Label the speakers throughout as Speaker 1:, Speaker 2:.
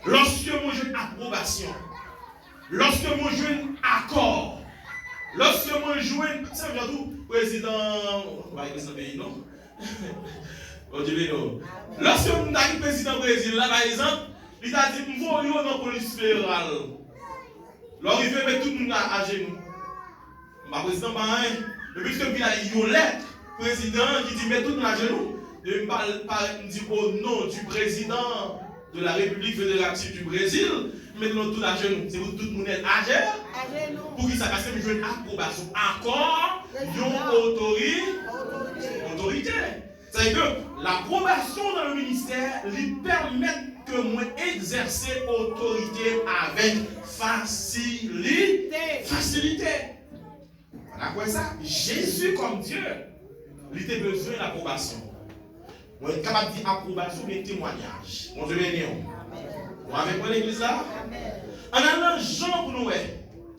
Speaker 1: lorsque moi j'ai une approbation, lorsque moi j'ai un accord, lorsque moi j'ai un... C'est tout président... On va y passer dans le pays, non? Lorsque nous avons président du Brésil, là par exemple, il a dit nous voyons dans la police fédérale. Lorsqu'il fait mettre tout le monde à genoux. Ma président pas rien. Et puisque il a une lettre, président qui dit mettre tout le monde à genoux, il me dit au nom du président de la République fédérative du Brésil, mettons tout à genoux. C'est pour tout le monde à genoux. Pour qu'il s'apasse, je veux une approbation. Encore, une autorité. C'est que l'approbation dans le ministère lui permet que moi exercer autorité avec facilité. Voilà quoi ça? Jésus comme Dieu, il a besoin d'approbation. On est capable de dire approbation, mais témoignage. Mon Dieu béni. Vous avez quoi l'église là? En allant Jean pour nous,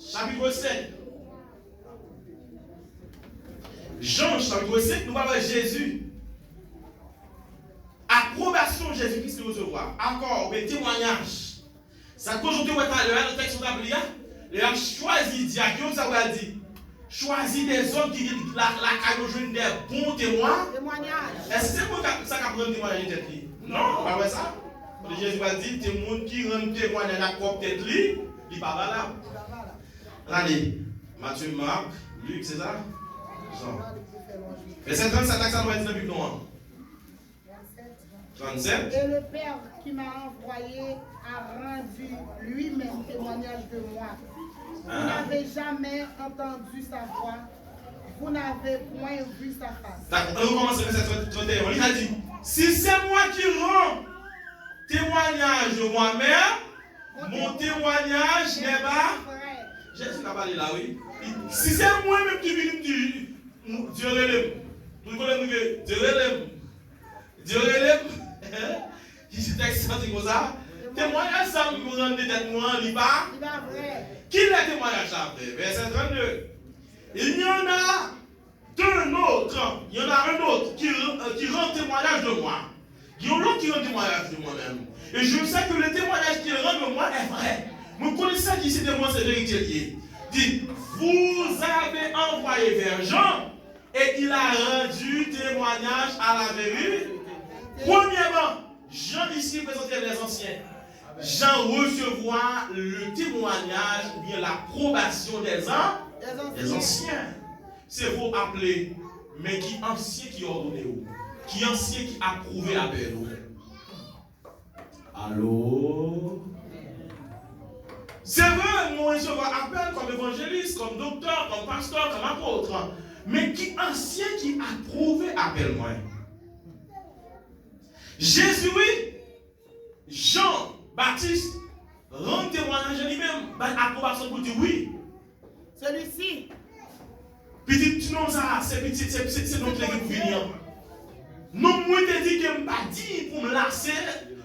Speaker 1: chapitre 7. Jean, chapitre 7, nous parlons de Jésus. Approbation Jésus-Christ de recevoir. Encore, mais témoignage. Ça qu'aujourd'hui, le texte appelé, il a choisi diacre, ça va dire. Choisi des hommes qui disent la caille des bons témoins. Témoignage. Est-ce que c'est moi ça qui prend témoignage de tête? Non, pas vrai ça. Jésus va dire, c'est le monde qui rend témoignage à propre tête, il n'est pas valable. Allez, Matthieu, Marc, Luc, c'est ça? Jean. Verset 37, ça doit être dans la Bible noire. 37.
Speaker 2: Et le Père qui m'a envoyé a rendu lui-même témoignage de moi. Vous n'avez jamais entendu sa voix. Vous n'avez point vu sa face.
Speaker 1: D'accord, on commence verset 31. Il a dit, si c'est moi qui rends témoignage de moi-même, mon témoignage n'est pas... Jésus n'a pas dit là, oui. Si c'est moi-même qui viens dire, Dieu relève. Vous connaissez Dieu relève. Dieu relève. Qui c'est texte comme ça? Témoignage, ça me rend des têtes moi, il pas vrai. Qui est le témoignage après? Verset 32. Il y en a deux autres. Il y en a un autre qui rend témoignage de moi. Il y en a l'autre qui rend témoignage de moi-même. Et je sais que le témoignage qu'il rend de moi est vrai. Vous connaissez d'ici de moi, c'est vérité. Dit, vous avez envoyé vers Jean et il a rendu témoignage à la vérité. Premièrement, Jean ici présentait les anciens. Jean recevoir le témoignage ou bien l'approbation des anciens. C'est vous appeler, mais qui ancien qui ordonne ou? Qui ancien qui approuvé appel ou? Allô? C'est vrai, nous recevons appel comme évangéliste, comme docteur, comme pasteur, comme apôtre. Mais qui ancien qui approuvé appel moi? Jésus, oui. Jean Baptiste rend témoignage lui-même. Approbation pour dire oui.
Speaker 2: Celui-ci.
Speaker 1: Petit non ça, c'est notre équipe pour venir. Non, moi te dis que je ne pas dit pour me lasser.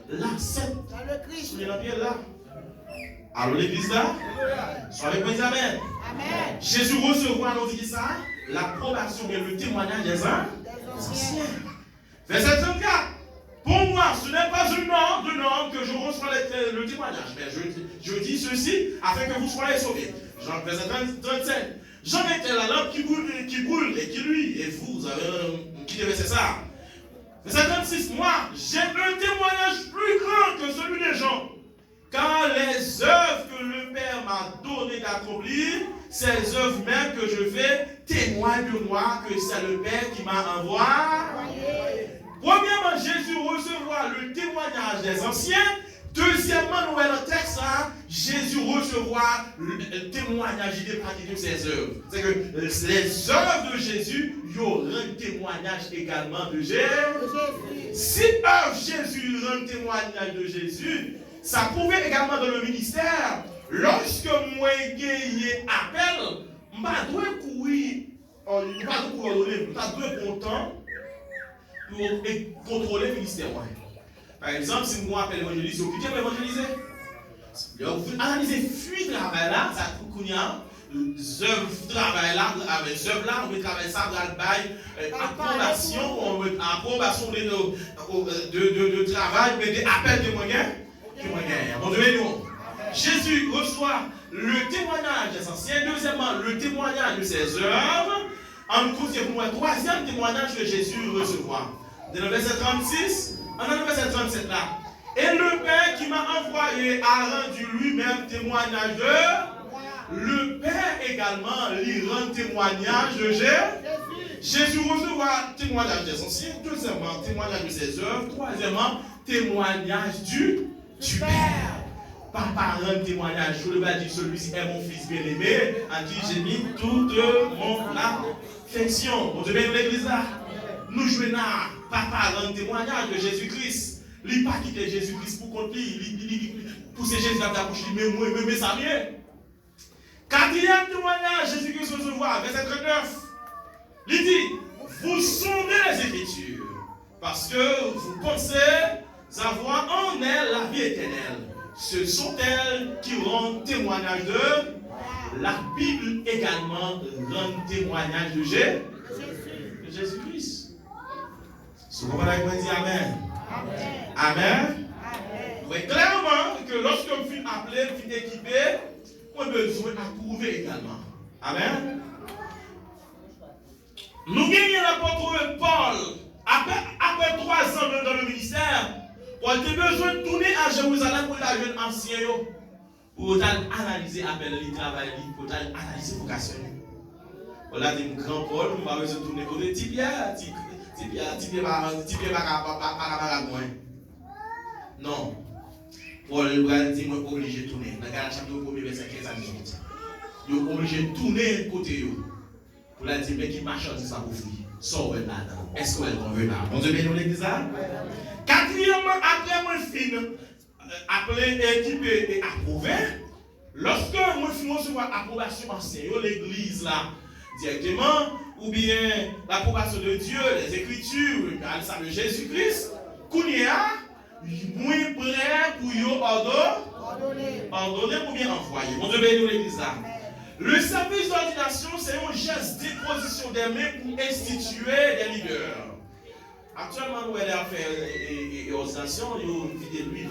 Speaker 1: Dans
Speaker 2: le Christ.
Speaker 1: Soyez dans pied là. Alors l'église là. Soyez bien amen. Amen. Jésus recevra, nous dit ça, l'approbation et le témoignage des anciens. Verset 34. Pour moi, ce n'est pas une norme que je reçois le témoignage, mais je dis ceci afin que vous soyez sauvés. Jean, verset 37. Jean était la lampe qui brûle et qui luit, et vous avez qui devait c'est ça. Verset 36. Moi, j'ai un témoignage plus grand que celui des gens, car les œuvres que le Père m'a donné d'accomplir, ces œuvres même que je fais, témoignent de moi que c'est le Père qui m'a envoyé. Premièrement, Jésus recevra le témoignage des anciens. Deuxièmement, nous voyons le texte, Jésus recevra le témoignage de ses œuvres. C'est que les œuvres de Jésus, il y aura un témoignage également de Jésus. Si Jésus rend un témoignage de Jésus, ça pouvait également dans le ministère. Lorsque moi j'ai appel, je ne dois pas courir, je ne dois pas courir, je dois content pour contrôler le ministère. Par exemple, si moi appelle évangéliste, vous pouvez évangéliser. Vous analysez fuite travail là, ça coûte les œuvres travail là, avec les œuvres là, on peut travailler ça dans le bail, approbation de travail, mais des appels de moyens. témoignage. Bon Dieu, nous. Jésus reçoit le témoignage des anciens. Deuxièmement, le témoignage de ses œuvres. En troisième point, troisième témoignage que Jésus recevra. Dans le verset 36, on a le verset 37 là. Et le Père qui m'a envoyé a rendu lui-même témoignage de. Le Père également lui rend témoignage de Jésus recevra témoignage des anciens. Deuxièmement, témoignage de ses œuvres. Troisièmement, témoignage du Père. Papa rend témoignage. Je le vais dire, celui-ci est mon fils bien-aimé, à qui j'ai mis toute mon affection. Bon Dieu, bien l'église là. Nous jouons là. Papa rend témoignage de Jésus-Christ. Il n'a pas quitté Jésus-Christ pour compte lui. Pour ces Jésus dans ta bouche, mais moi, mais ça vient. Quatrième témoignage, Jésus-Christ recevra, verset 39. Il dit, vous sondez les Écritures, parce que vous pensez avoir en elles la vie éternelle. Ce sont elles qui rendent témoignage de la Bible également rend témoignage de Jésus-Christ. Ce qu'on va dire Amen. Amen. Oui, clairement que lorsque vous fûtes appelé, vous fûtes équipé, on a besoin d'approuver également. Amen. Nous gagnons l'apôtre Paul. Après 3 ans dans le ministère, Paul a besoin de tourner à Jérusalem pour la jeune ancien pour analyser l'appel, le travail, pour analyser la vocation. Paul a dit, grand Paul, nous avons besoin de tourner pour le Pierre. Non. Paul a dit, moi, obligé de tourner. Dans le chapitre 1, verset 15 à 18. Il est obligé de tourner côté eux. Pour la dire, mais qui marchandise ça pour fouiller. Sors là-dedans. Est-ce qu'elle est convenable? Bon Dieu, nous l'église là. Quatrièmement, après moi, fin, appelé, équipé et approuvé. Lorsque moi, fin, recevoir approbation ancienne, l'église là, directement, ou bien l'approbation de Dieu, les Écritures, le salut de Jésus-Christ, Kounia, moi prêt pour y ordonner ou bien envoyer. Bon Dieu, bénis l'église là. Le service d'ordination, c'est un geste d'imposition des mains pour instituer des leaders. Actuellement, nous allons faire et ordination, nous vider l'huile.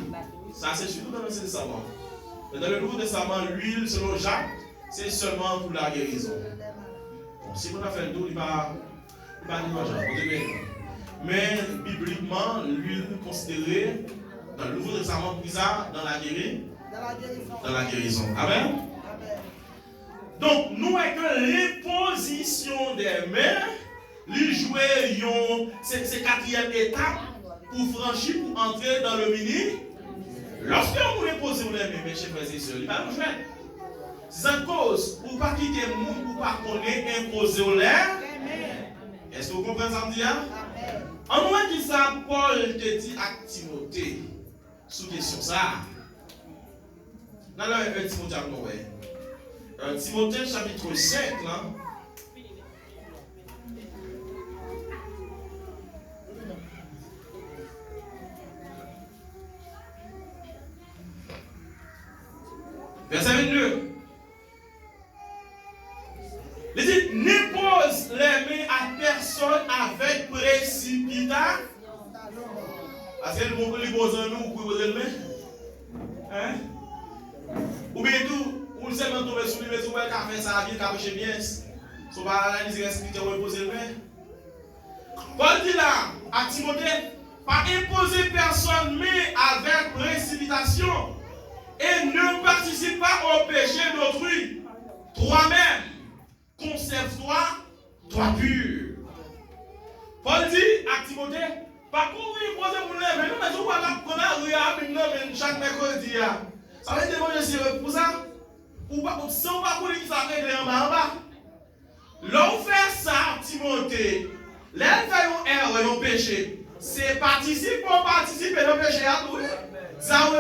Speaker 1: Ça, c'est surtout dans l'Ancien Testament. Mais dans le Nouveau Testament, l'huile, selon Jacques, c'est seulement pour la guérison. Bon, si on a fait le tour, il va dire mais bibliquement, l'huile considérée dans le Nouveau Testament, puis ça, dans la guérison. Amen. Donc, nous avons l'imposition des mains, lui jouer ces quatrième étape pour franchir, pour entrer dans le ministère. Lorsque vous imposez les mains, mes chers frères et sœurs, il va nous jouer. C'est une cause pour ne pas quitter le monde, pour ne pas connaître, imposer aux lèvres. Est-ce que vous comprenez ça me dit? En moins que ça, Paul te dit à Timothée, sous question ça. Dans le Timothée à Noé. Timothée chapitre 5, là. Verset 22. Il dit, n'impose les mains à personne avec précipitation. Parce que nous pouvons poser nous pour poser les mains. Hein? Ou bien tout. Ou seulement tomber sur lui, mais vous pouvez faire ça, bien cacher bien. Si vous pas analyser l'esprit, vous poser le main. Paul dit là, à Timothée, pas imposer personne, mais avec précipitation. Et ne participe pas au péché d'autrui. Toi-même, conserve-toi, toi pur. Paul dit à Timothée, pas courir, poser pour les mains, mais vous voilà, qu'on a regardé chaque mercredi. Ça veut dire que c'est pour ça. Ou pas, si on va courir, ça va régler en bas. L'on fait ça, Timothée. L'un fait un erreur, un péché. C'est participer dans le péché à tout. Ça,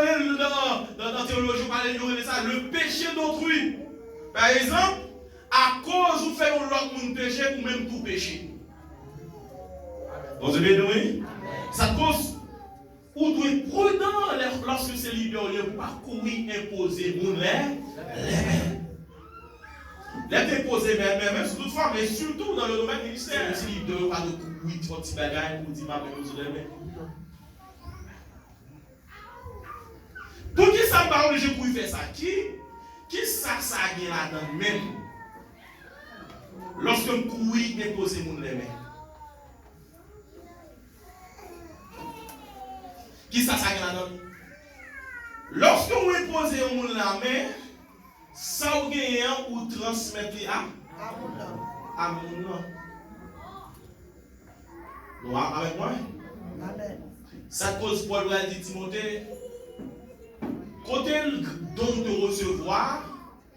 Speaker 1: dans la théologie, on parle de ça, le péché d'autrui. Par exemple, à cause où fait l'autre monde péché ou même tout péché. Vous avez bien, ça cause. Ou doit être prudent lorsque c'est libéré pour ne pas courir imposer mon lait. L'être imposé même sur toute forme, mais surtout dans le domaine ministère. Si il ne doit pas de courir, de petit bagage pour dire ma mère aux élèves. Pour qui ça va obliger pour faire ça? Qui ça gagne là-dedans même? Lorsque je couille et pose mon les mains. Qui ça gagne là-dedans? Lorsque vous posez mon la main, ça vous gagne ou transmettre à mon nom. Nous avec moi?
Speaker 2: Amen.
Speaker 1: Ça cause Paul va dire Timothée, côté donc de recevoir,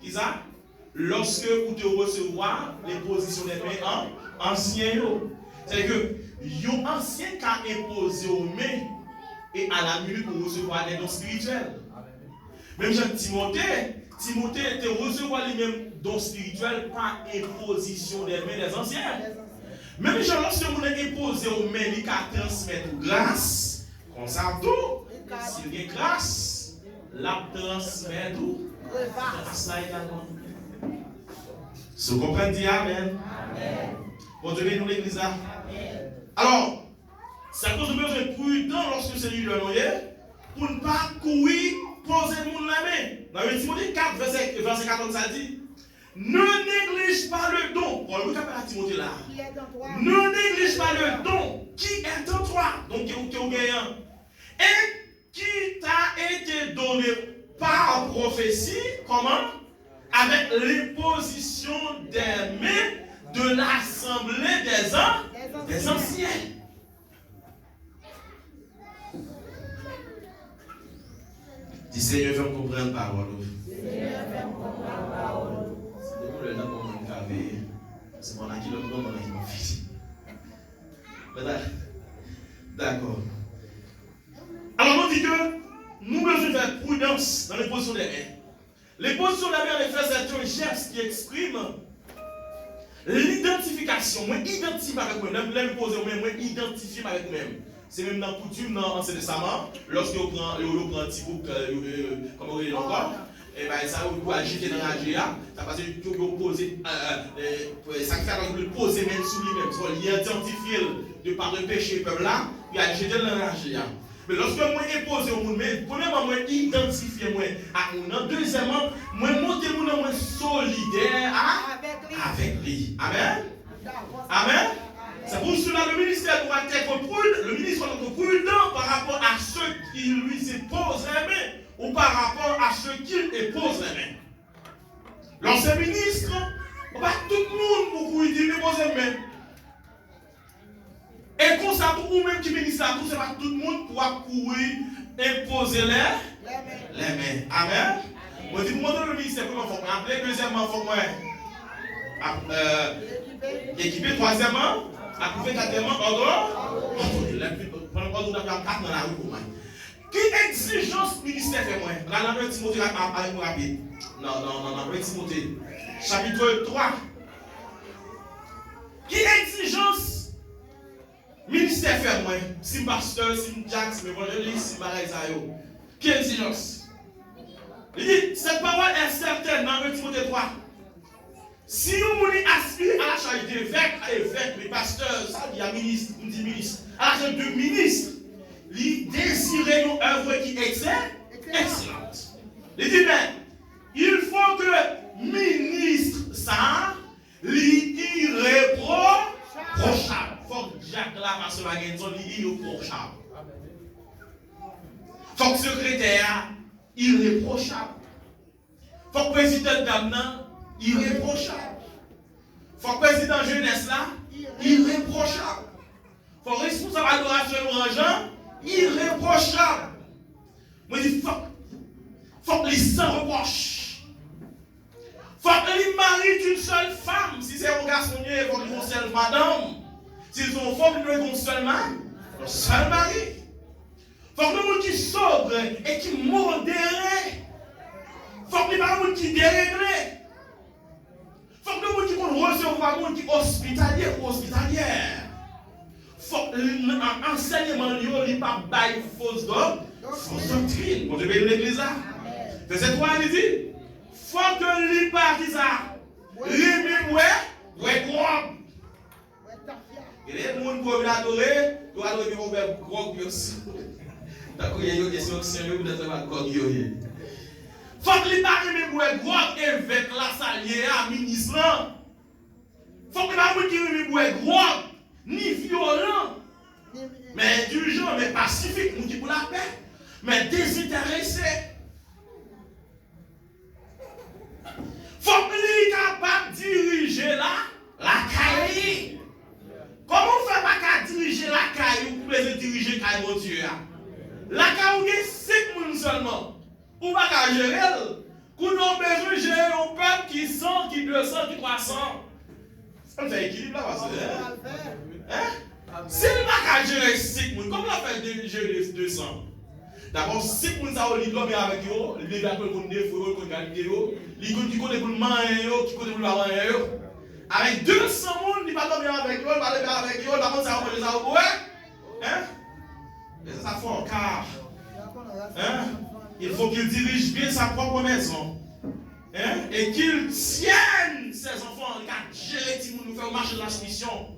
Speaker 1: Isa, lorsque vous te recevoir les positions des mains anciens, c'est que yon ancien qui a imposé aux mains et à la minute pour recevoir les dons spirituels. Même Jean Timothée te recevoir les mêmes dons spirituels par imposition des mains des anciens. Même Jean, lorsque vous avez imposé aux mains, il a transmettre grâce, comme ça tout, s'il y a grâce, la transmet tout, grâce là également. Si vous comprenez, dis Amen. Bon Dieu, nous l'église là. Alors, c'est à cause de besoin prudent lorsque c'est lui le noyer, pour ne pas courir, poser le monde la main. Dans le Timothée 4, verset 14, ça dit, ne néglige pas le don. On le rappelle à Timothée là. Ne néglige pas le don qui est en toi, donc qui est gagnant, et qui t'a été donné par prophétie, comment? Avec l'imposition des mains de l'assemblée des anciens. Dis Seigneur, fais-moi comprendre la parole. C'est le nom pour mon cavé. C'est mon acquis, le nom mon acquis, mon fils. D'accord. Alors, on dit que nous devons faire prudence dans les positions des mains. Les positions des mains, en effet, c'est un geste qui exprime l'identification. Moi, identifie avec moi-même. Là, me poser moi-même, moi, identifier avec moi-même. C'est même dans la coutume, dans l'Ancien Testament, lorsque vous prenez un petit groupe, comme on dit encore, et bien ça, vous agiter dans la GA, ça passe que vous posez, ça fait que vous posez même sous lui-même, parce qu'il identifie de par le péché peuple là, puis agiter dans la GA. Mais lorsque moi imposé au monde, premièrement, moi identifier moi à mon. Deuxièmement, moi monter mon nom solidaire avec lui. Amen. Amen. C'est pour cela que le ministère doit être prudent, le ministre doit être prudent par rapport à ceux qui lui posent les mains ou par rapport à ceux qui imposent les mains. L'ancien ministre, pas tout le monde pour lui dire poser les mains. Et comme ça, ou même qui ministre à tout, c'est pas tout le monde pour courir imposer les mains. Amen. Moi, je dis, pour montrer le ministère, comment il faut m'appeler. Deuxièmement, il faut équiper. Troisièmement, approuver. Quatrièmement, ordre. Pendant qu'on a 4 dans la rue pour moi. Quelle exigence ministère fait moi? Dans le Timothée, avec moi rapide. Non, le Timothée. Chapitre 3. Quelle exigence ministère fait moi? Si pasteur, si Jack, si évangéliste, si pareil ça yo. Quelle exigence? Il dit, cette parole est certaine dans 1 Timothée 3. Si nous aspirons à la charge d'évêque, les pasteurs, ça dit à ministre, on dit ministre, à la charge de ministre, il désire une œuvre qui est excellente. Il dit, mais il faut que ministre ça, l'irréprochable. Il faut que Jacques là, parce que l'irréprochable. Il faut que secrétaire, irréprochable. Il faut que président d'Amnan, irréprochable. Il faut que président jeunesse là, irréprochable. Il faut que responsable adoration orangeant, irréprochable. Moi je dis, faut que les sans reproche. Il faut que les marient une seule femme. Si c'est un garçon, il faut qu'ils ont une seule madame. S'ils sont une femme, ils ont une seule mari. Un seul mari. Il faut que les gens qui sobre et qui modérés. Il faut que les gens qui déréglés. Il faut que les gens qui recevoir les gens qui hospitaliers ou hospitalières. Il faut que l'enseignement ne pas bailler fausse doctrine. Bon, je vais l'église là. Verset 3, il dit, il faut que les partisans, les ouais, quoi. Il y a des gens qui peuvent l'adorer, ils doivent adorer gros aussi. D'accord, il y a une question qui est dans le corps. Faut que l'État ait boire gros évêque la salier à ministre. Faut que la qui ait boire gros ni violent. Mais indulgent, mais pacifique, nous qui pour la paix, mais désintéressé. Faut que l'État soit capable de diriger la caille. Comment on fait pas diriger la caille ou pour diriger la caille, mon Dieu? La caille, il y a 5 personnes seulement. Ou pas qu'à gérer, qu'on a besoin de gérer un peuple qui 100, qui 200, qui 300. Ça me fait équilibre là, parce que. Hein? Si on n'a pas gérer 5 personnes, comment on fait gérer 200? D'abord, 5 personnes, ça va dormir avec eux, les gars qui connaissent des fois, qui connaissent des fois, les gars qui connaissent le manger, qui connaissent le manger. Avec 200 personnes, ils ne vont pas dormir avec eux, ils ne vont pas dormir avec eux, d'abord, ça va manger ça au bout. Hein? Et ça fait un quart. Hein? Il faut qu'il dirige bien sa propre maison. Hein? Et qu'il tienne ses enfants, qu'il gère tout le monde, nous faire marcher dans la soumission.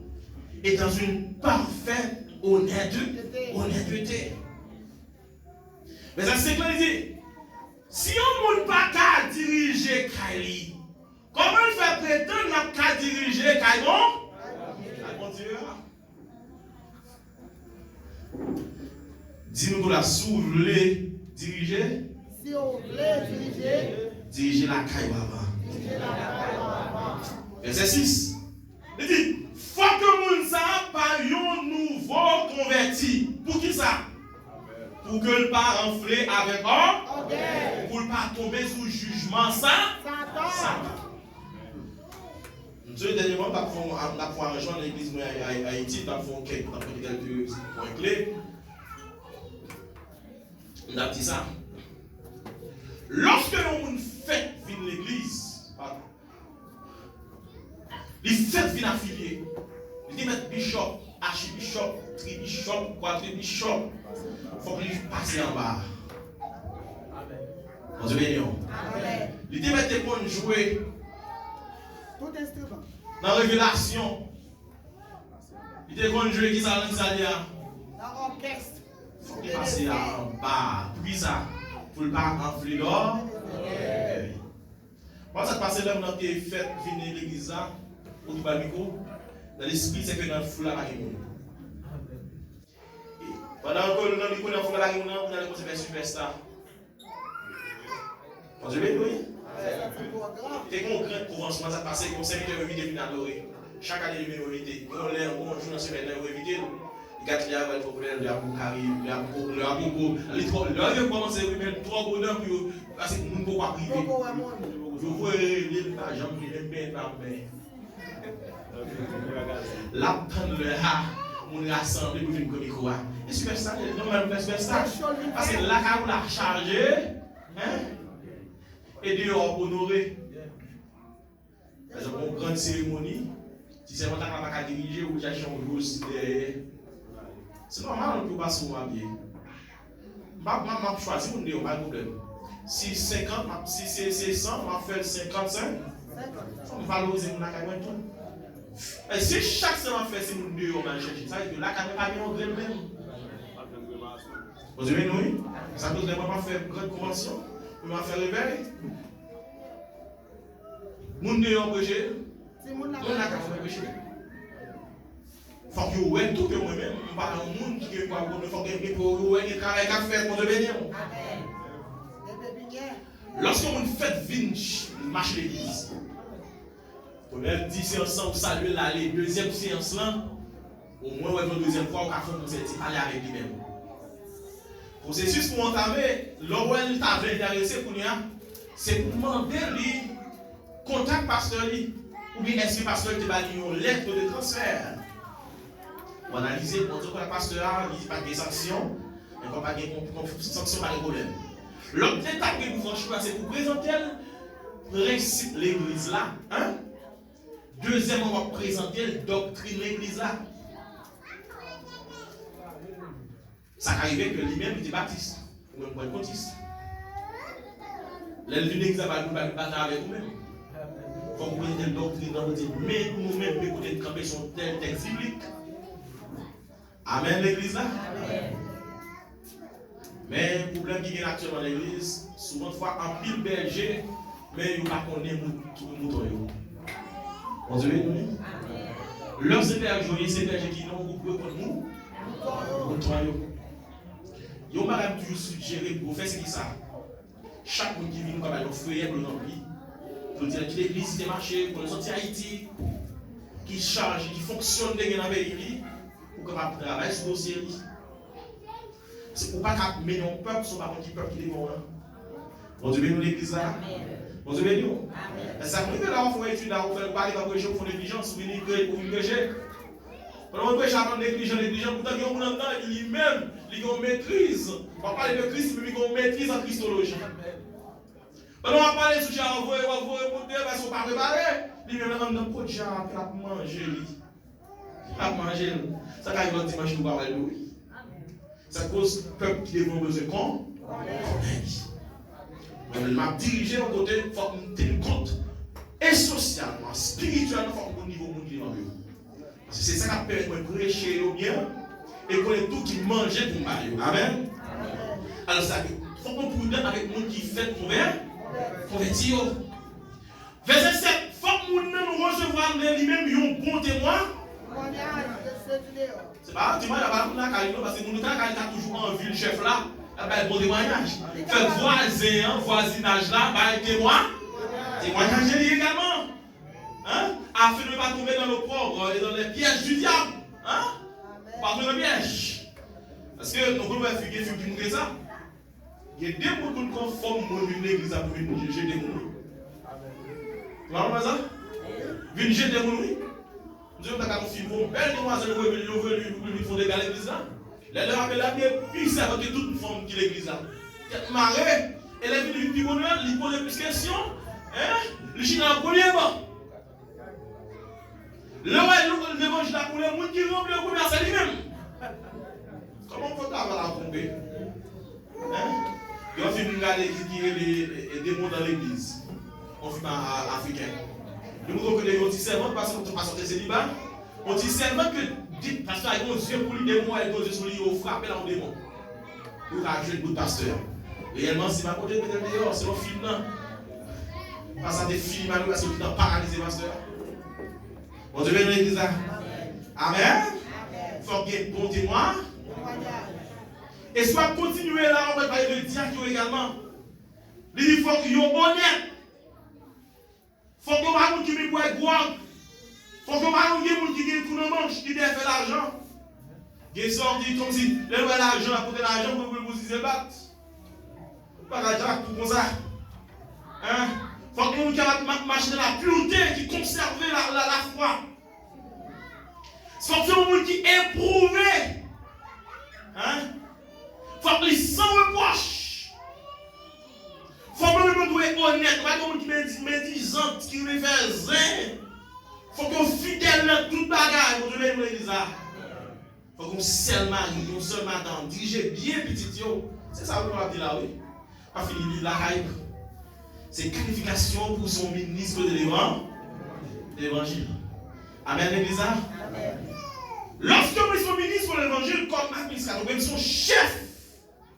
Speaker 1: Et dans une parfaite honnêteté. Mais ça c'est clair, il dit, si on ne peut pas diriger Kaili, comment il fait prétendre qu'à diriger Kaibon? Kaibon Dieu. Dis-nous pour la souvler. Diriger.
Speaker 2: Si on veut
Speaker 1: diriger la caille Verset 6. Il dit, faut que nous soyons nouveau convertis. Pour qui ça? Pour que le pas enflé avec orgueil. Pour ne pas tomber sous jugement ça. Nous dernièrement, nous avons rejoint l'église à Haïti, nous avons fait quelques points clés. On a dit ça. Lorsque l'on fait venir l'église, les fêtes viennent affilier. Ils mettent bishop, archibishop, tribishop, quadribishop. Il faut qu'ils passent en bas. On se bénit. Ils mettent des bonnes jouer.
Speaker 2: Tout instrument.
Speaker 1: Dans la révélation. Ils vont jouer qui ça dans
Speaker 2: l'orchestre.
Speaker 1: Il faut qu'il passe en bas. Puis ça, pour ne pas enfler l'or. Quand ça passe là, on a fait venir l'église là, au Dubaïco, dans l'esprit, c'est que dans le fou là, il y a des pendant que nous avons dans le fou là, on a des superstars. On se met, oui? C'est qu'on grand commencement, ça passe, qu'on s'invite à inviter à adorer. Chaque année, il y a une invité. On l'a un bon jour dans ce semaine, on invite. Les gars qui ont le problème, le Abou-Karim, le Abou-Go. Le commencé à mettre 3 bonheurs parce que nous ne pouvons pas priver. Je vois les gens qui aiment bien la main. La peine le ha, on rassemble pour une comique. Et super ça, non, même super ça. Parce que là, quand on l'a chargé, et dehors honoré. Par exemple, une grande cérémonie, si c'est votre temps à diriger ou j'ai changé aussi derrière. C'est normal pour passer au habillé. Je choisis mon déo, pas de problème. Si 50, si c'est 100, je vais faire 55. Je vais valoriser mon accueil tout. Et si chaque semaine fait c'est mon déo, je vais chercher. Ça veut dire que là, quand même, pas bien, on même. Vous avez nous? Ça ne doit pas faire une grande convention. On va faire réveil. Mon déo, on peut gérer. On a qu'à faire péché. Il faut que vous voyez tout que moi-même, je parle au monde qui est quoi, il faut que vous voyez le travail qu'à faire pour devenir. Lorsque vous faites venir marcher l'église, première 10 séances pour saluer l'aller, deuxième séance là, au moins la deuxième fois, on va faire parler avec lui-même. Processus pour entamer, l'homme qui t'a intéressé pour nous, c'est pour demander le contact pasteur, ou bien est-ce que le pasteur te va lui une lettre de transfert. On analyse, on dit que le pasteur il n'y a pas de sanction, mais qu'on n'a pas de sanction, pas de problème. L'autre étape que nous franchissons, c'est pour présenter le principe de l'église là. Hein? Deuxièmement, on va présenter la doctrine de l'église là. Ça arrivait que lui-même était baptiste, ou même pentecôtiste. L'église va nous battre avec nous-mêmes. Il faut que vous preniez une doctrine dans votre vie, mais nous-mêmes, nous écoutons de camper sur tel texte biblique. Amen, l'église là. Amen. Mais le problème qui est actuellement dans l'église, souvent de fois en pile berger, mais il n'y a pas qu'on est mouton. On dirait nous. Leurs hébergés, c'est berger qui n'ont pas pour nous. Mouton. Ils ont pas toujours suggéré pour faire ce qui ça. Chaque monde qui vient comme un feuillet pour remplir. Pour dire que l'église c'est marché pour les sortir Haïti, qui charge, qui fonctionne dans le pays, pour qu'on travaille sur le dossier. C'est pour pas qu'on mette un peuple sur le peuple qui est mort. Bon Dieu bénit l'église là. Bon Dieu bénit. Ça veut dire que là on fait une étude, on fait parler de la négligence, ou une péché. Pendant que chacun négligent, pourtant il y a un monde dedans qui lui-même, il a une maîtrise. On va parler de Christ, mais il a une maîtrise en Christologie. Pendant qu'on va parler de ce genre, on va monter, parce qu'on ne va pas préparer. Lui-même, on a un peu de gens qui a mangé. A mangé. Ça quand il va dimanche, nous va parler de lui. Ça cause peuple qui a besoin de con. Il m'a dirigé au côté, il faut qu'on tienne compte. Et socialement, spirituellement, il faut qu'on niveau monde qui est dans le parce que c'est ça qui permet de prêcher bien et qu'on est tout qui mange pour Mario. Amen. Alors, ça il faut qu'on prudent avec le monde qui fait convertir. Verset 7. Il faut que nous recevoir lui-même un bon témoin. C'est pas tu vois, il n'y a pas de calino parce que nous avons toujours en ville, le chef là, il y a un bon témoignage. Fait voisinage là, il y a un témoin. Témoignage également. Hein? Afin de ne pas tomber dans l'opprobre et dans les pièges du diable. Hein? Pas dans le piège. Parce que nous pouvons faire figuer qui nous ça. Il y a des gens qui conforment l'église pour venir juger des gens. Vous voyez ça? Venir juger des gens. Nous avons un film, une belle demoiselle qui veut lui fonder dans l'église là. Elle leur appelle la bien plus ça que toute une forme qui l'église là. Marée, elle est venue lui bonheur, lui poser plus de questions. Hein? Le chien a collé bon. L'évangile a coulé, le monde qui remplit le commerce c'est lui-même. Comment on peut avoir la tromper? Il y a un film qui est les démons dans l'église. Un film africain. Nous avons que des serments parce qu'on ne peut pas sortir célibat. On dit seulement que parce qu'il y a un Dieu pour lui, démon, il y a un Dieu sur lui, il frappe dans le démon. Pour rajouter le bout de pasteur. Réellement, si ma côté peut-être dehors, c'est un film là. Parce que des films à nous, parce qu'ils sont paralysés, pasteur. On devait dans l'église là. Amen. Il faut qu'il y ait un bon témoin. Et soit continuer là, on va parler de diacre également. Il faut qu'il y ait un honnête. Il faut qu'il y ait un monde qui me boit boire. Il faut qu'il y ait un monde qui gagne tout le manche, qui fait l'argent. Il sorti comme si les lois l'argent, à côté de l'argent, pour vous dire battre. Pas l'argent pour comme ça. Hein? Il faut qu'il y ait un monde qui marche dans la pureté, qui conserve la foi. Il faut qu'il y ait un monde qui éprouve. Hein? Il faut qu'il y ait sans reproche. Il faut que nous soyons honnêtes, pas comme qui médisante, qui veut faire zin. Il faut qu'on fidèle dans toute bagarre. Vous devez nous dire ça. Il faut qu'on seul mari, qu'on seul madame, diriger bien petit yo. C'est ça que vous dire là, oui. Pas fini la caille. C'est qualification pour son ministre de l'évangile. Amen, l'église. Lorsque nous sommes ministres de l'évangile, comme administrateur, même son chef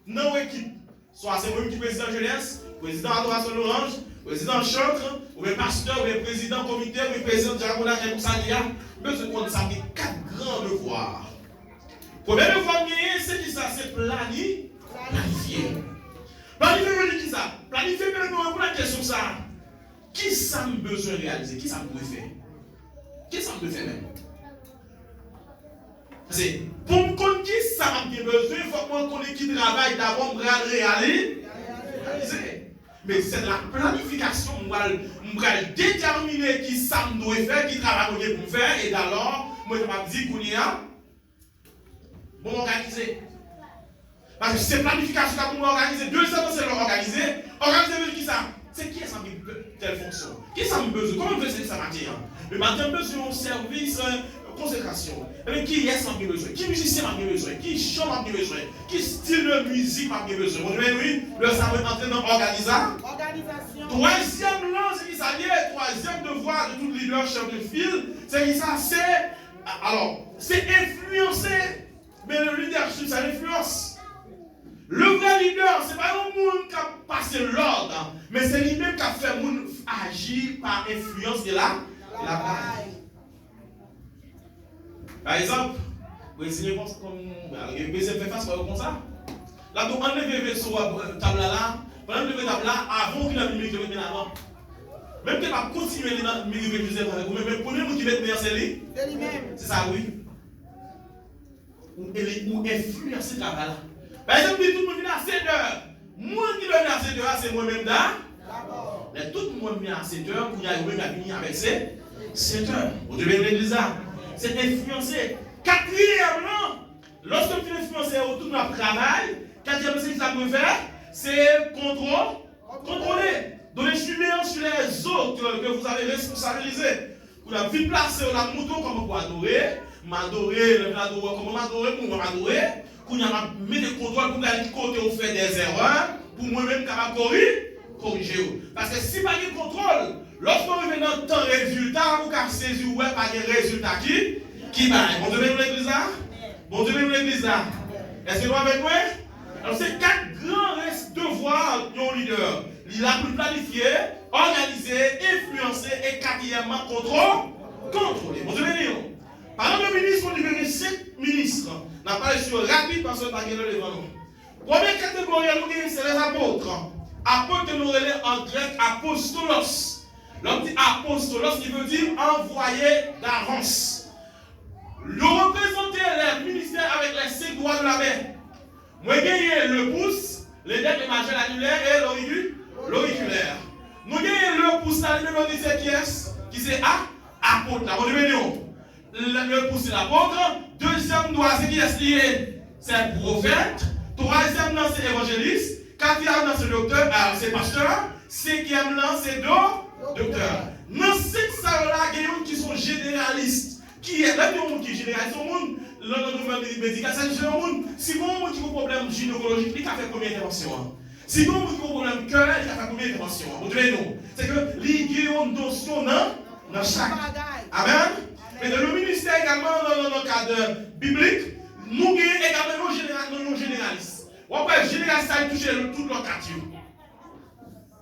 Speaker 1: dans l'équipe, soit c'est moi qui suis président jeunesse, président adoration l'orange, président chantre, ou bien pasteur, ou bien président comité, ou bien président diaconat et Moussalia, besoin de connaître ça, 4 grands devoirs. Premier devoir, c'est qui ça? C'est planifier. Planifier veut dire qui ça? Planifier veut dire pour la question ça. Qui ça me besoin de réaliser? Qui ça me peut faire? Qui ça me peut faire même? C'est pour me connaître qui ça m'a besoin, il faut que je connaisse qui travaille d'abord pour réaliser. Mais c'est la planification, je vais déterminer qui ça me doit faire, qui travaille pour me faire, et alors, moi je vais dire qu'on y a bon organiser. Parce que c'est planification pour organiser. Deuxièmement, c'est l'organiser. Organiser veut dire qui ça? C'est qui est-ce qui a telle fonction? Qui ça me besoin? Comment veut ça matin? Le matin, besoin de service, consécration. Mais qui est-ce qui a besoin? Qui musicien a besoin? Qui chant a besoin? Qui style de musique a besoin? Vous voyez, oui, le savoir entrer dans l'organisation. Troisième là, c'est qui ça dit? Troisième devoir de tout leader, chef de file, c'est qui ça? C'est influencer. Mais le leadership, ça influence. Le vrai leader, ce n'est pas un monde qui a passé l'ordre, mais c'est lui-même qui a fait le monde agir par influence de la base. Par exemple, vous essayez comme vous fait face comme ça. Là, vous enlevez sur la table là, pendant que vous table là, avant qu'il ait mis le avant. Même que vous pas continuer à m'élever plus avec vous, mais le premier qui va être meilleur, c'est lui. C'est lui-même. C'est ça, oui. Ou influencer le travail là. Par exemple, tout le monde vient à 7 heures. Moi qui viens à 7 heures, c'est moi-même d'abord. Mais tout le monde vient à 7 heures pour y arriver à finir avec 7 heures. Vous devez l'église là. C'est influencer. Quatrièmement, lorsque tu influences autour de notre travail, quatrième, c'est que ça peut faire, c'est contrôler. Donner lumière sur les autres que vous avez responsabilisés. Vous avez vite placé la moto comme vous adorer, comment m'adorer, pour mettre des contrôles pour aller côté où fait des erreurs, pour moi-même corriger. Parce que si pas de contrôle, lorsqu'on revient dans le temps résultat, vous pouvez saisir pas de résultat qui va. Bon Dieu, l'église là? Bon Dieu, l'église là? Est-ce que vous avec moi? Alors, c'est 4 grands devoirs d'un leader. Il a pu planifier, organiser, influencer et quatrièmement contrôler. Bon Dieu, pendant le ministre, on libère 5 ministres. On n'a pas les choses rapides parce que nous n'avons pas devant nous. Première catégorie, c'est les apôtres. Apôtres, nous relèvons en grec apostolos. L'homme dit apostolos, qui veut dire envoyé d'avance. Nous représentons les ministères avec les 5 doigts de la main. Moi, j'ai le pouce, les dettes, les majeurs annulaires et l'auriculaire. Nous avons le pouce, là, le dit c'est qui est? Qui c'est apôtre. Le pouce, c'est l'apôtre. Deuxième doigt, c'est qui est lié? C'est prophète. Troisième, c'est évangéliste. Quatrième, c'est docteur. C'est pasteur. Cinquième, c'est docteur. Dans ces salles-là, il y a des gens qui sont généralistes. Qui est là, il y a des gens qui sont généralistes. Le médical, c'est un monde. Si vous avez un problème gynécologique, il a fait combien d'interventions? Si vous avez un problème cœur, il a fait combien d'interventions? Vous devez nous. C'est que il y a une notion dans chaque. Amen. Mais dans le ministère également, dans le cadre biblique, nous avons également nos généralistes. On peut être généraliste, ça touche tout le quartier.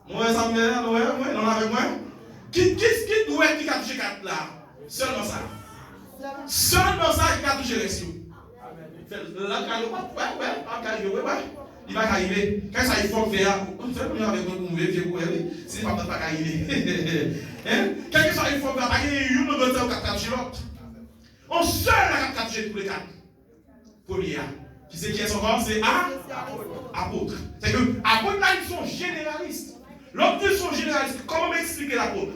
Speaker 1: Moi, ça me dit, non, avec moi. Qui doit être qui a touché 4 là? Seulement ça. Seulement ça qui a touché les cieux. Il va arriver. Quand ça il faut faire, on fait venir avec nous pour c'est pas arriver. Quand ça il faut faire, il y a une autre qui a touché l'autre. On seul a touché tous les 4. Premier. Qui c'est qui est son corps? C'est apôtre. C'est que apôtres là ils sont généralistes. L'autre ils sont généralistes. Comment m'expliquer l'apôtre?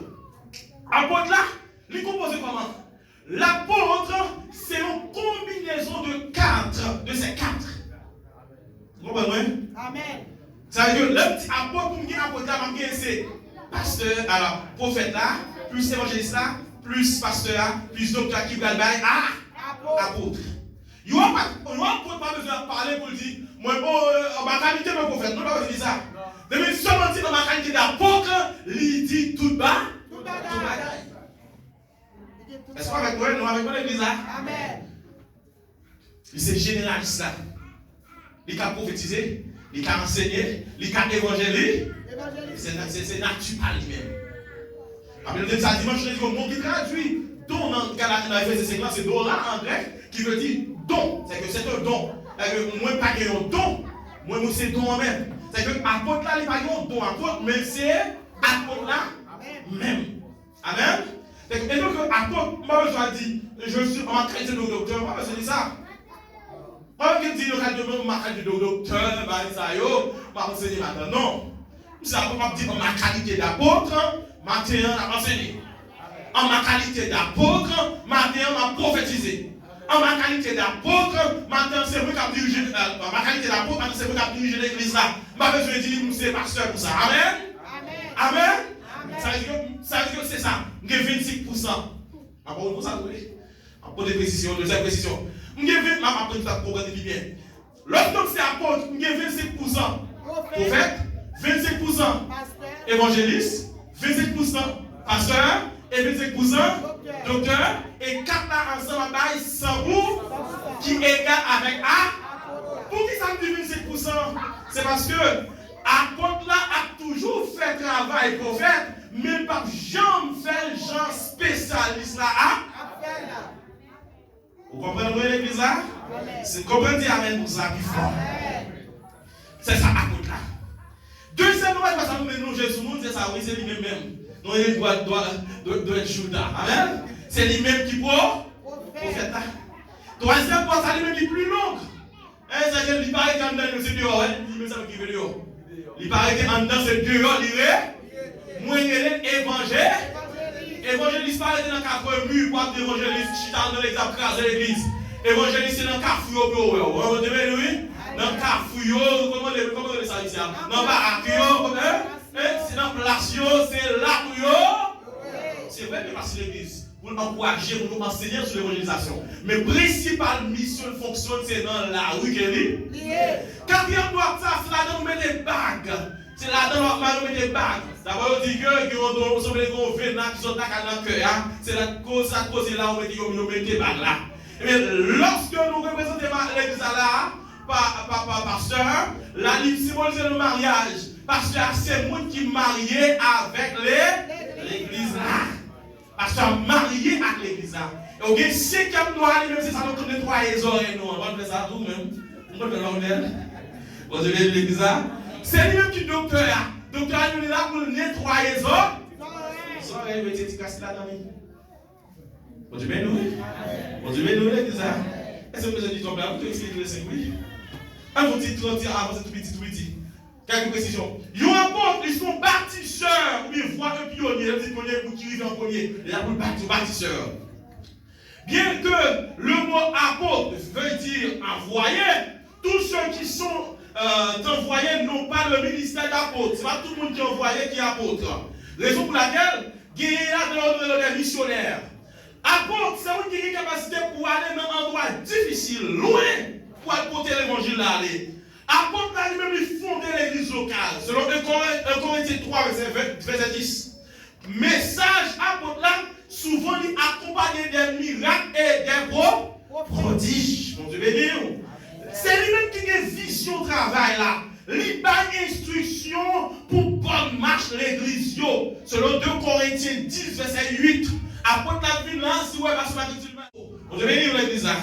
Speaker 1: Apôtre là, il est composé comment? L'apôtre, c'est une combinaison de ces 4. Vous comprenez? Amen. Ça veut dire que le petit apôtre, pour me apôtre là, c'est pasteur, alors prophète là, plus évangéliste là, plus pasteur là, plus docteur qui va le bail, apôtre. Il n'y a pas besoin de parler pour dire, moi, en ma qualité de prophète, non, pas besoin de dire ça. Mais seulement dit dans ma qualité d'apôtre, il dit tout bas, tout bagaille. Est-ce qu'on avec moi, nous avec moi l'église là? Amen. Il est généraliste là. Il a prophétisé, il a enseigné, il a évangélisé. C'est naturel lui-même. Après, nous ça dimanche, je dis que le mot qui traduit don dans Galates 5, c'est dora en grec, qui veut dire don. C'est que c'est un don. Moi, pas un don. Moi, c'est don en même. C'est que apôtre là, il n'y a pas un don apôtre, mais c'est apôtre là même. Amen. Et donc, apôtre, moi, je dis, je suis en qualité de docteur, moi, je dis ça. Moi, je dis, je ma qualité de docteur, je enseigner maintenant. Non. C'est apôtre, je dis, en ma qualité d'apôtre, maintenant, on a enseigné. En ma qualité d'apôtre, maintenant, on a prophétisé. En ma qualité d'apôtre, maintenant, c'est moi qui ai dirigé, ma qualité d'apôtre, maintenant, c'est moi qui ai dirigé l'église là. Je n'ai pas besoin de dire, c'est pasteur pour ça. Amen. Amen. Ça veut dire que c'est ça. J'ai 25%. Ma parole pour ça, oui. Ma parole de précision, deuxième précision. J'ai 20%. Ma parole ça pour gagner bien. L'autre c'est apôtre, j'ai 25%. Prophète, 25%. Évangéliste, 25%. Pasteur, et 25% docteur. Et 4 là ensemble, 100 qui est égal avec Pour qui ça me dit 25%? C'est parce que apôtre là a toujours fait travail prophète, mais pas jamais fait genre spécialiste là. Vous comprenez l'église là? C'est comprenez amen pour ça qui fort. C'est ça apôtre là. Deuxièmement, parce que nous mélanger sur nous, c'est ça, oui, c'est lui-même. Nous, il doit être Judas. Amen. C'est lui-même qui prophète là. Troisième fois, c'est lui-même qui est plus long. C'est que il paraît qu'en dedans, c'est dehors. Il me semble qu'il veut dehors. Il paraît qu'en dedans, c'est dehors, il est. Moi, il est évangéliste, paraît dans le cadre mur, pour évangéliste, qui dans l'exemple de l'église. Évangéliste, c'est dans le cadre fouillot. Vous entendez, oui? Dans le cadre fouillot, comment on dit ça ici? Dans le baraquio, c'est dans le place, c'est là pour c'est vrai que parce que l'église, pour nous encourager, pour nous enseigner sur l'évangélisation. Mais la principale mission fonctionne, c'est dans la rue qu'elle est. Quatrième doigt, ça, c'est là-dedans nous mettons des bagues. C'est là-dedans nous mettons des bagues. D'abord, on dit que nous sommes les gros vénins qui sont dans le cœur. C'est la cause là, on met des bagues là. Mais lorsque nous représentons l'église là, par pasteur, la ligne symbolise le mariage. Pasteur, c'est moi qui marié avec l'église là. Pasteur marié avec l'église là. Et au 5e doigt, même si ça nous tourne 3 oreilles, nous, on va faire ça tout même. On va faire l'ordre. Vous avez l'église là. C'est lui-même qui docteur là. Docteur, il est là pour nettoyer les oreilles. Il va être cassé là dans lui. Vous avez nous? Vous avez nous l'église là. Est-ce que vous avez dit ton père? Vous expliquez le 5 oui? Un petit 30 avant, c'est tout petit. Quelques précisions. Ils ont apôtre, ils sont bâtisseurs. Ou bien voir un pionnier, un petit pionnier qui arrive en premier. Il y a pour bâtisseur. Bien que le mot apôtre veut dire envoyé, tous ceux qui sont envoyés n'ont pas le ministère d'apôtre. Ce n'est pas tout le monde qui est envoyé qui est apôtre. Raison pour laquelle, il y a dans l'ordre des missionnaires. Apôtre, c'est vous qui avez une capacité pour aller dans un endroit difficile, loin, pour aller porter l'évangile là. Apôtre là lui-même, il fondait l'église locale. Selon 1 Corinthiens 3, verset 10. Message apôtre là, souvent il accompagné des miracles et des prodiges. Mon Dieu béni. C'est lui-même qui a une vision de travail là. Il a une instruction pour bonne marche l'église. Selon 2 Corinthiens 10, verset 8. Apôtre la vie là, si vous avez passé ma culture, on devait lire l'église là.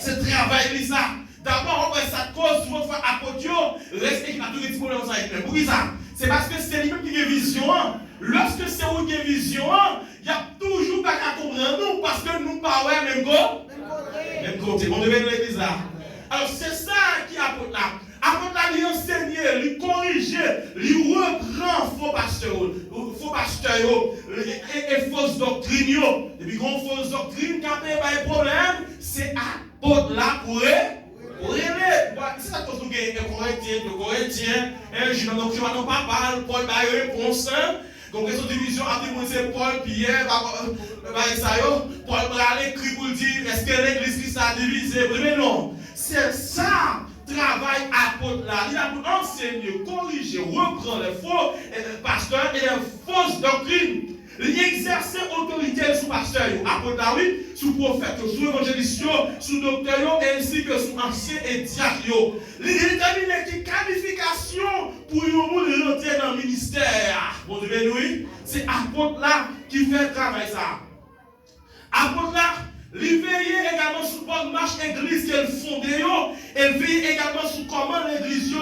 Speaker 1: C'est travail l'église là. D'abord, on va sa cause, souvent, fois apôtre, restez qui n'a tout dit pour le mais pour qui ça? C'est parce que c'est lui-même qui a une vision. Lorsque c'est vous qui a une vision, il n'y a toujours pas qu'à comprendre nous, parce que nous parlons même côté. On devait lire l'église là. Alors, c'est ça qui apôtre là. Apôtre là, lui enseigner, lui corriger, lui reprend faux pasteurs et fausses doctrines. Depuis qu'on fausse doctrine, quand il y a un problème, c'est apôtre là pour c'est ça que nous avons un Corinthien, je n'en pas parle, Paul va réponse. Donc, son division a dit Paul, Pierre, Paul va l'écrire pour dire est-ce que l'église qui s'est divisée? Mais non, c'est ça. Travail apôtre là, il a pour enseigner, corriger, reprendre les faux pasteurs et les fausses doctrines. Il exerce autorité sous pasteur, apôtre là, oui, sous prophète, sous évangéliste, sous docteur, ainsi que sous ancien et diacre. Il détermine les qualifications pour nous rentrer dans le ministère. Bon Dieu, oui, c'est apôtre là qui fait le travail ça. Apôtre là, il veille également sur bonne marche l'église qu'elle fonde, elle veille également sur comment l'église est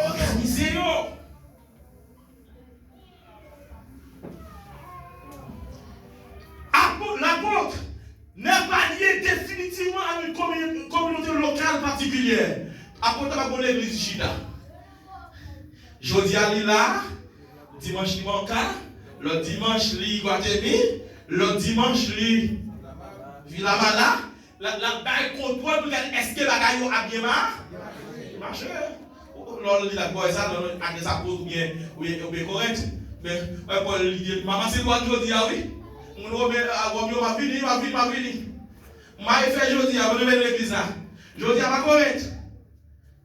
Speaker 1: organisée. L'apôtre n'est pas lié définitivement à une communauté locale particulière. Apôtre va pour l'église Chida. Jeudi à là, dimanche il manque, le dimanche il Guatemala. Le dimanche, lui, Villamala, la baille contrôle pour dire est-ce que la gaille a bien marché? L'on dit la boîte, ça, avec sa pose ou bien correct. Mais, Paul dit, maman, c'est toi qui dis, ah oui? On va finir. Moi, je fais jeudi, avant de venir à l'église. Jeudi, à ma correct.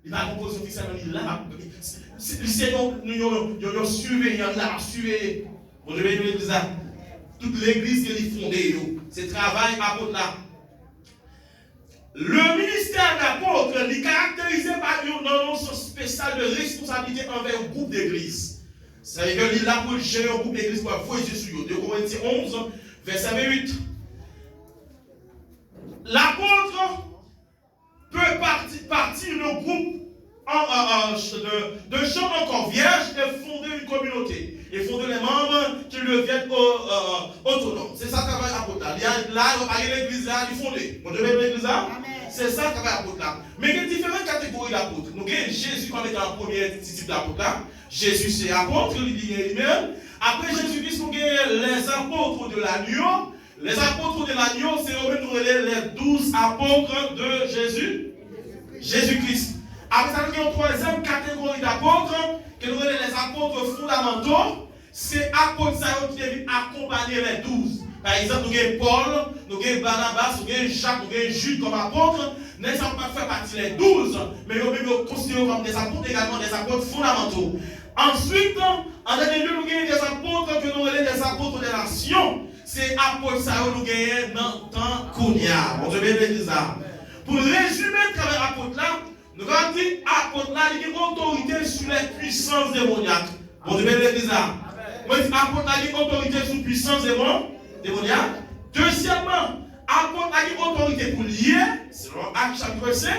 Speaker 1: Il va composer officiellement, il l'a. C'est nous surveillant, il a surveillé. On devait venir à l'église. Toute l'église qui est fondée, c'est travail apôtre là. Le ministère d'apôtre est caractérisé par un notion spéciale de responsabilité envers un groupe d'église. C'est-à-dire qu'il est là pour gérer un groupe d'église pour avoir Jésus sur 2 Corinthiens 11, verset 28. L'apôtre peut partir d'un groupe de gens encore vierges et fonder une communauté. Et fonder les membres qui deviennent autonomes. C'est ça qu'avait l'apôtre là. Il y a l'église là, il fondé. Vous devez l'église là? C'est ça qu'avait l'apôtre là. Mais il y a différentes catégories d'apôtres. Nous avons Jésus comme étant le premier type d'apôtre là. Jésus c'est apôtre, il dit lui-même. Après Jésus-Christ, nous avons les apôtres de l'agneau. Les apôtres de l'agneau, c'est eux-mêmes les 12 apôtres de Jésus-Christ. Après ça, nous avons une troisième catégorie d'apôtres, que nous avons les apôtres fondamentaux. C'est apôtres qui viennent accompagner les 12. Par exemple, nous avons Paul, nous avons Barnabas, nous avons Jacques, nous avons Jude comme apôtres. Nous ne sommes pas fait partie des 12, mais nous considérons comme des apôtres également des apôtres fondamentaux. Ensuite, en dernier lieu, nous avons des apôtres que nous avons des apôtres des nations. C'est apôtres ça nous gagnons dans le temps qu'on y a. On devait dire ça. Pour résumer le travail apôtre là, nous avons dit apôtre là, il y a une autorité sur les puissances démoniaques. On devait dire ça. Apôtre là, il y a une autorité sur les puissances démoniaques. Deuxièmement, apôtre là, il y a une autorité pour lier, selon Actes chapitre 5.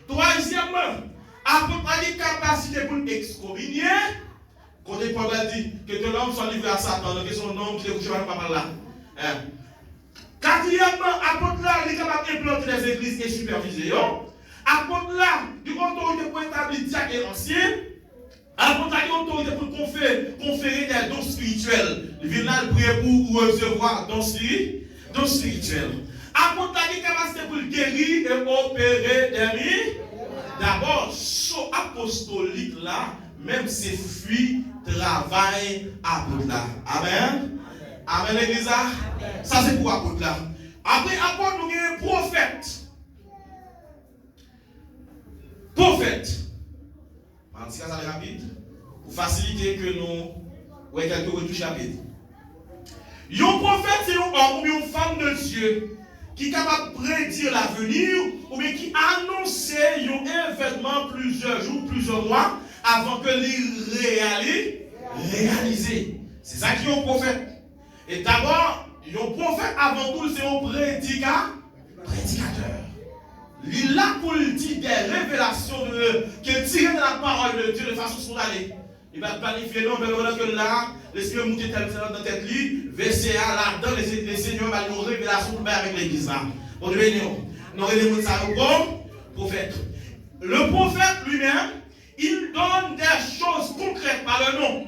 Speaker 1: Troisièmement, apôtre là, il y a une capacité pour excommunier. Quand Paul a dit que l'homme soit livré à Satan, donc son homme qui est couché par le papa là. Quatrièmement, apôtre là, il est capable d'implanter les églises et superviser. Apôtre là, il y a une autorité pour établir diacre et ancien. Apôtre là, il y a une autorité pour conférer des dons spirituels. Il vient là, il prie pour recevoir dons spirituels. Apôtre là, il y a une capacité pour guérir et opérer des miracles. D'abord, ce apostolique là, même ses fruits travaillent apôtre là. Amen. Amen, l'église. Ça, c'est pour apôtre là. Après, apôtre, nous avons un prophète. Prophète. En tout cas, ça va rapide. Pour faciliter que nous voyons quelques retouches rapides. Un prophète, c'est un homme ou une femme de Dieu qui est capable de prédire l'avenir ou bien qui annonce un événement plusieurs jours, plusieurs mois avant que l'il réalise. C'est ça qui est un prophète. Et d'abord, un prophète avant tout, c'est un prédicateur. Il est là pour dire des révélations qui est tirées de la parole de Dieu de façon spontanée. Il va planifier l'homme, que là, l'esprit est monté tel dans la tête, verset là-dedans, les seigneurs vont nous révélations pour faire avec l'église. On devait nous révéler ça au bon prophète. Le prophète lui-même, il donne des choses concrètes par le nom.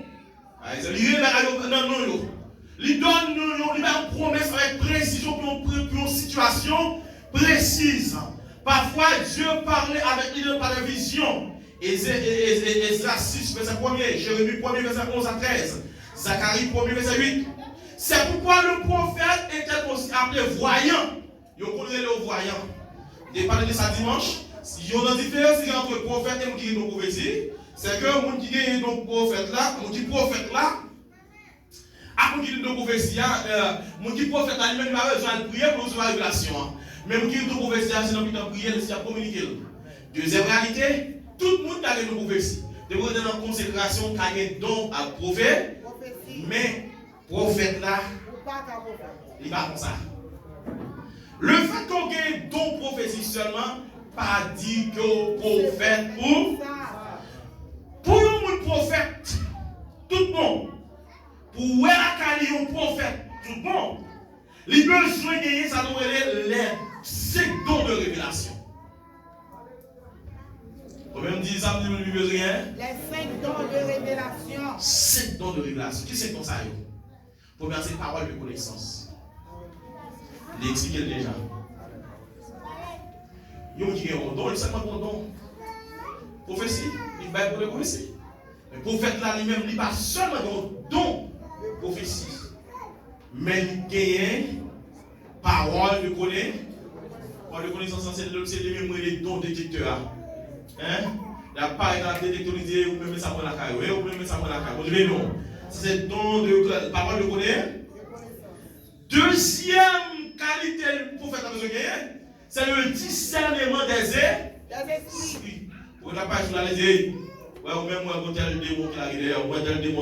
Speaker 1: Il donne une promesse avec précision pour une situation précise. Parfois, Dieu parlait avec lui par la vision. Esdras 6, verset 1er, Jérémie 1er, verset 11 à 13, Zacharie 1er, verset 8. C'est pourquoi le prophète était aussi appelé voyant. Il connaît le voyant. Je parle de ça dimanche. Il y a une différence entre le prophète et le qui est une prophétie. C'est que le monde qui est un prophète là, le qui prophète là, après qu'il y a une prophétie, le qui prophète là, lui-même il a besoin de prier pour recevoir la révélation. Même qui est une prophétie, c'est dans le prier, c'est à communiquer. Deuxième réalité, tout le monde a une prophétie. De vous dans la consécration, qui a un don à prophète, mais prophète là, il n'est pas comme ça. Le fait qu'on ait un don prophétique seulement, pas dit que prophète pour un prophète, tout bon. Pour un prophète, tout bon. Les besoins de gagner, ça doit être les 5 dons de révélation. On même dit ça, vous ne besoin.
Speaker 2: Les 5 dons de révélation.
Speaker 1: 5 dons de révélation. Qui c'est comme ça? Première, c'est parole de connaissance. Il a expliqué déjà. Il y a un don, il sait pas un don. Prophétie, il va pour la prophétie. Le prophète là lui-même, il n'est pas seulement un don de prophétie, mais il gagne parole de connaissance. Parole de connaissance, c'est les mêmes dons détecteurs. La paille dans la détectorisée, ou même ça pour la caille, ou même ça pour la caille. Vous devez non. C'est don de parole de connaissance. Deuxième qualité, le prophète a besoin de gagner, c'est le discernement des esprits. Vous n'avez pas sur la dire, ouais, ou même moi, tel démon qui arrive, ou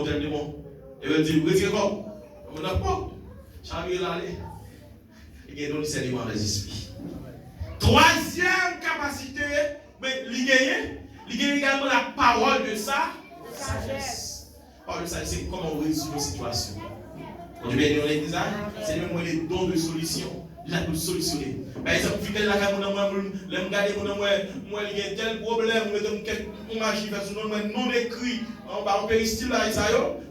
Speaker 1: tel démon. Et vous dites, vous retirez quoi? On n'a pas. Charlie là, il y a un discernement des esprits. Troisième capacité, mais il y a également la parole de sagesse. Parole de sagesse, c'est comment on résout une situation. Quand je viens dans l'église, c'est même les dons de solution. Il a tout solutionner. Par exemple, si quelqu'un a tel problème, on magie vers son nom non écrit, on péristyle là,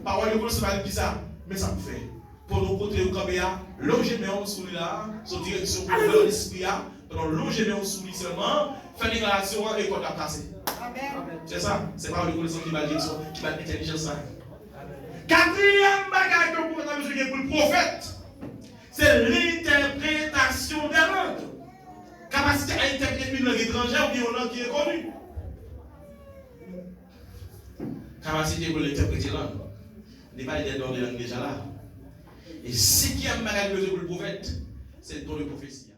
Speaker 1: parole de c'est pas ça. Mais ça me fait. Pour nous côté au Kabéa, loger mes sous là, son direction pour l'esprit, pendant loger mes sous seulement, faire des relations et qu'on a passé. C'est ça, c'est pas le connaissance qui va direction, qui va l'intelligence. Quatrième bagage que vous avez besoin pour le prophète, c'est l'interprétation des langues. Capacité à interpréter une langue étrangère ou bien une langue qui est connue. Capacité pour l'interpréter la langue. N'est pas des dons de langue déjà là. Et cinquième bagage que vous avez pour le prophète, c'est le don de prophétie.